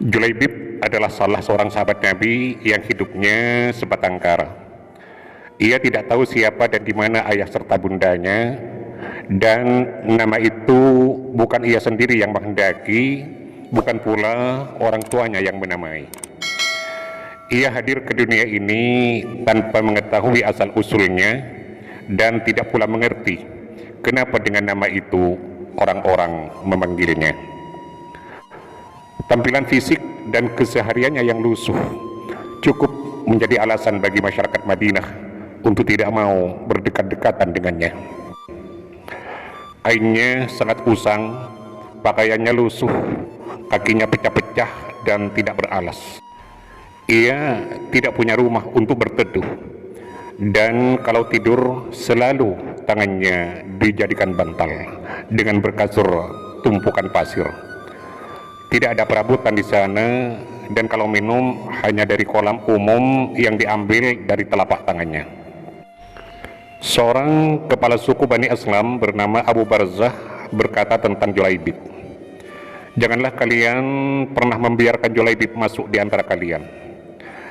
Julaibib adalah salah seorang sahabat Nabi yang hidupnya sebatang kara. Ia tidak tahu siapa dan di mana ayah serta bundanya, dan nama itu bukan ia sendiri yang menghendaki, bukan pula orang tuanya yang menamai. Ia hadir ke dunia ini tanpa mengetahui asal-usulnya dan tidak pula mengerti kenapa dengan nama itu orang-orang memanggilnya. Tampilan fisik dan kesehariannya yang lusuh cukup menjadi alasan bagi masyarakat Madinah untuk tidak mau berdekat-dekatan dengannya. Kainnya sangat usang, pakaiannya lusuh, kakinya pecah-pecah dan tidak beralas. Ia tidak punya rumah untuk berteduh, dan kalau tidur selalu tangannya dijadikan bantal dengan berkasur tumpukan pasir. Tidak ada perabotan di sana, dan kalau minum hanya dari kolam umum yang diambil dari telapak tangannya. Seorang kepala suku Bani Aslam bernama Abu Barzah berkata tentang Julaibib, "Janganlah kalian pernah membiarkan Julaibib masuk di antara kalian.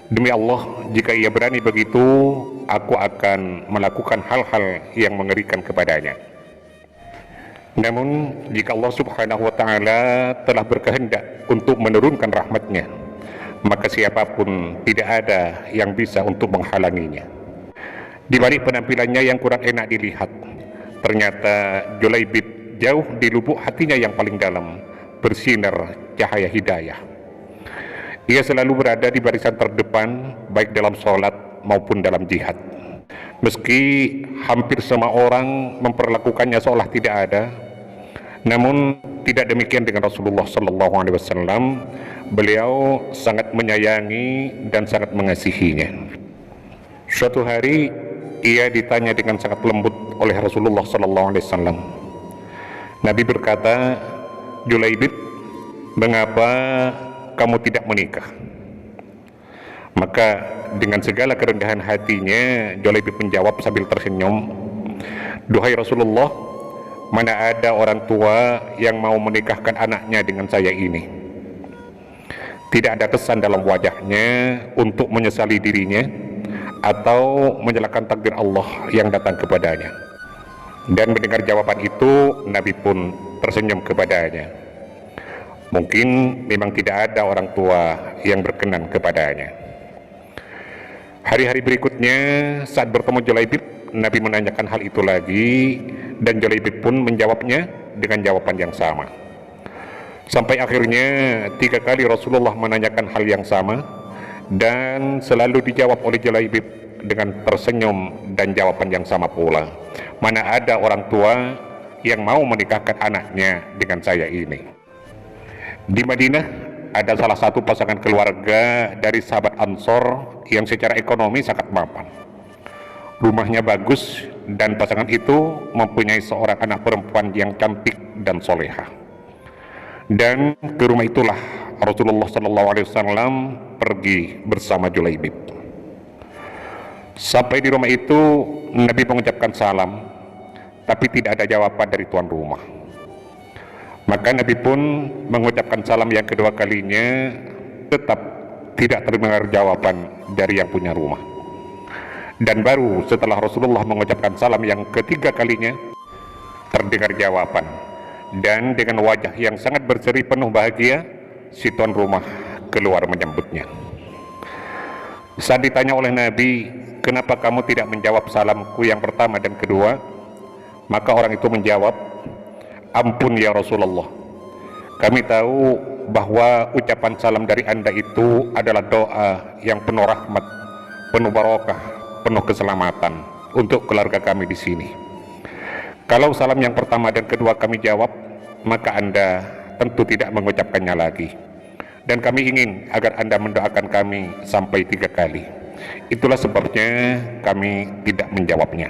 Demi Allah, jika ia berani begitu, aku akan melakukan hal-hal yang mengerikan kepadanya. Namun, jika Allah subhanahu wa ta'ala telah berkehendak untuk menurunkan rahmatnya, maka siapapun tidak ada yang bisa untuk menghalanginya." Di balik penampilannya yang kurang enak dilihat, ternyata Julaibib jauh di lubuk hatinya yang paling dalam bersinar cahaya hidayah. Ia selalu berada di barisan terdepan, baik dalam sholat maupun dalam jihad. Meski hampir semua orang memperlakukannya seolah tidak ada, namun tidak demikian dengan Rasulullah SAW. Beliau sangat menyayangi dan sangat mengasihinya. Suatu hari ia ditanya dengan sangat lembut oleh Rasulullah SAW. Nabi berkata, "Julaibib, mengapa kamu tidak menikah?" Maka dengan segala kerendahan hatinya, Julaibib menjawab sambil tersenyum, "Duhai Rasulullah, mana ada orang tua yang mau menikahkan anaknya dengan saya ini." Tidak ada kesan dalam wajahnya untuk menyesali dirinya atau menyalahkan takdir Allah yang datang kepadanya. Dan mendengar jawaban itu, Nabi pun tersenyum kepadanya. Mungkin memang tidak ada orang tua yang berkenan kepadanya. Hari-hari berikutnya, saat bertemu Julaibib, Nabi menanyakan hal itu lagi, dan Julaibib pun menjawabnya dengan jawaban yang sama. Sampai akhirnya 3 kali Rasulullah menanyakan hal yang sama, dan selalu dijawab oleh Julaibib dengan tersenyum dan jawaban yang sama pula. Mana ada orang tua yang mau menikahkan anaknya dengan saya ini. Di Madinah ada salah satu pasangan keluarga dari sahabat Ansor yang secara ekonomi sangat mapan. Rumahnya bagus dan pasangan itu mempunyai seorang anak perempuan yang cantik dan soleha. Dan ke rumah itulah Rasulullah SAW pergi bersama Julaibib. Sampai di rumah itu, Nabi mengucapkan salam, tapi tidak ada jawaban dari tuan rumah. Maka Nabi pun mengucapkan salam yang kedua kalinya, tetap tidak terdengar jawaban dari yang punya rumah. Dan baru setelah Rasulullah mengucapkan salam yang ketiga kalinya, terdengar jawaban. Dan dengan wajah yang sangat berseri penuh bahagia, si tuan rumah keluar menyambutnya. Saat ditanya oleh Nabi, "Kenapa kamu tidak menjawab salamku yang pertama dan kedua?" Maka orang itu menjawab, "Ampun ya Rasulullah, kami tahu bahwa ucapan salam dari Anda itu adalah doa yang penuh rahmat, penuh barokah, penuh keselamatan untuk keluarga kami di sini. Kalau salam yang pertama dan kedua kami jawab, maka Anda tentu tidak mengucapkannya lagi. Dan kami ingin agar Anda mendoakan kami sampai 3 kali. Itulah sebabnya kami tidak menjawabnya."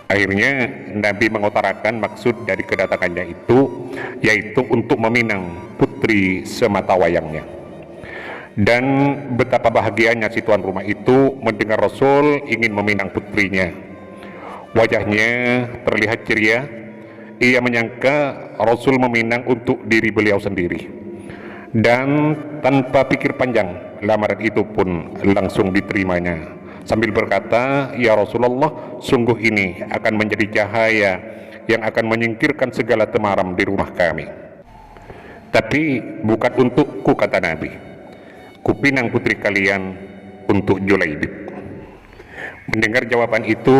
Akhirnya Nabi mengutarakan maksud dari kedatangannya itu, yaitu untuk meminang putri semata wayangnya. Dan betapa bahagianya si tuan rumah itu mendengar Rasul ingin meminang putrinya. Wajahnya terlihat ceria. Ia menyangka Rasul meminang untuk diri beliau sendiri. Dan tanpa pikir panjang, lamaran itu pun langsung diterimanya. Sambil berkata, "Ya Rasulullah, sungguh ini akan menjadi cahaya yang akan menyingkirkan segala temaram di rumah kami. Tapi bukan untukku," kata Nabi. "Kupinang putri kalian untuk Julaibib." Mendengar jawaban itu,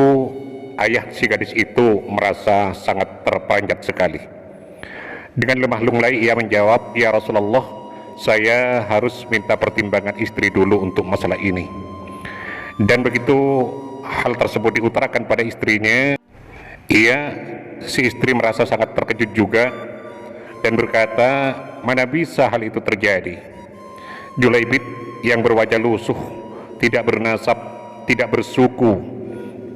ayah si gadis itu merasa sangat terperanjat sekali. Dengan lemah lunglai ia menjawab, "Ya Rasulullah, saya harus minta pertimbangan istri dulu untuk masalah ini." Dan begitu hal tersebut diutarakan pada istrinya, si istri merasa sangat terkejut juga dan berkata, "Mana bisa hal itu terjadi? Julaibib yang berwajah lusuh, tidak bernasab, tidak bersuku,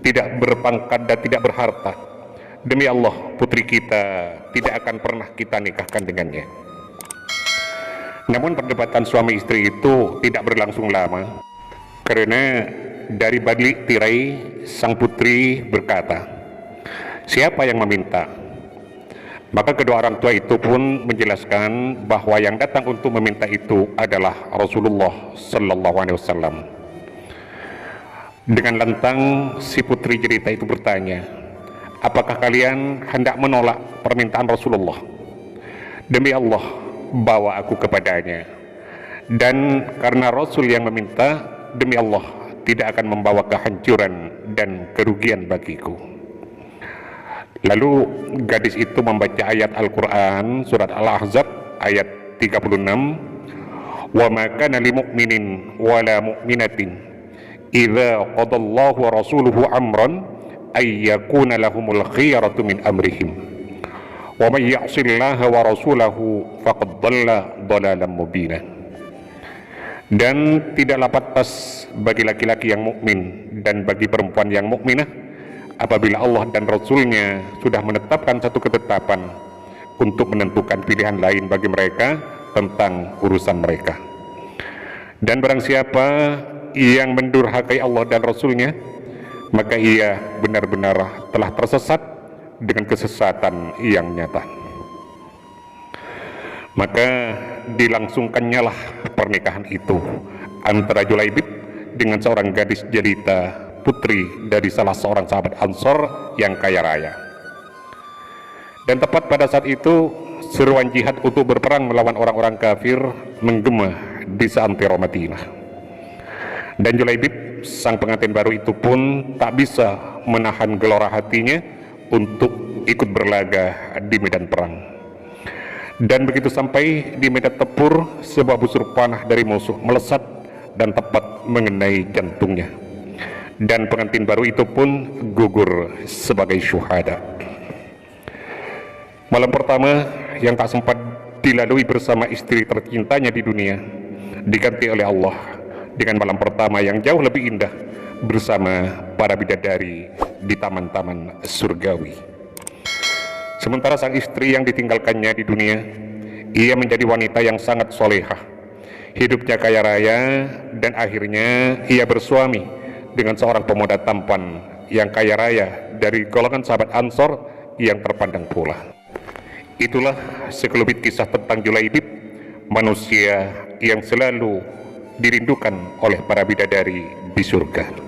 tidak berpangkat dan tidak berharta. Demi Allah, putri kita tidak akan pernah kita nikahkan dengannya." Namun perdebatan suami istri itu tidak berlangsung lama, karena dari balik tirai sang putri berkata, "Siapa yang meminta?" Maka kedua orang tua itu pun menjelaskan bahwa yang datang untuk meminta itu adalah Rasulullah Sallallahu Alaihi Wasallam. Dengan lantang si putri jelita itu bertanya, "Apakah kalian hendak menolak permintaan Rasulullah? Demi Allah, bawa aku kepadanya. Dan karena Rasul yang meminta, demi Allah tidak akan membawa kehancuran dan kerugian bagiku." Lalu gadis itu membaca ayat Al-Quran surat Al-Ahzab ayat 36, "Wa ma kana lil mu'minin wa la mu'minatin idza qadallahu wa rasuluhu amran ay yakuna lahumul khiyaratu min amrihim wa may ya'sillaha wa rasulahu faqad dhalla dhalalan mubina." Dan tidaklah pantas bagi laki-laki yang mukmin dan bagi perempuan yang mukminah apabila Allah dan Rasulnya sudah menetapkan satu ketetapan untuk menentukan pilihan lain bagi mereka tentang urusan mereka. Dan barang siapa yang mendurhakai Allah dan Rasulnya, maka ia benar-benar telah tersesat dengan kesesatan yang nyata. Maka dilangsungkannya lah pernikahan itu antara Julaibib dengan seorang gadis jelita, putri dari salah seorang sahabat Ansor yang kaya raya. Dan tepat pada saat itu seruan jihad untuk berperang melawan orang-orang kafir menggema di seantero Madinah. Dan Julaibib, sang pengantin baru itu pun tak bisa menahan gelora hatinya untuk ikut berlaga di medan perang. Dan begitu sampai di medan tempur, sebuah busur panah dari musuh melesat dan tepat mengenai jantungnya. Dan pengantin baru itu pun gugur sebagai syuhada. Malam pertama yang tak sempat dilalui bersama istri tercintanya di dunia diganti oleh Allah dengan malam pertama yang jauh lebih indah bersama para bidadari di taman-taman surgawi. Sementara sang istri yang ditinggalkannya di dunia, ia menjadi wanita yang sangat solehah, hidupnya kaya raya, dan akhirnya ia bersuami dengan seorang pemuda tampan yang kaya raya dari golongan sahabat Ansor yang terpandang pula. Itulah sekelumit kisah tentang Julaibib, manusia yang selalu dirindukan oleh para bidadari di surga.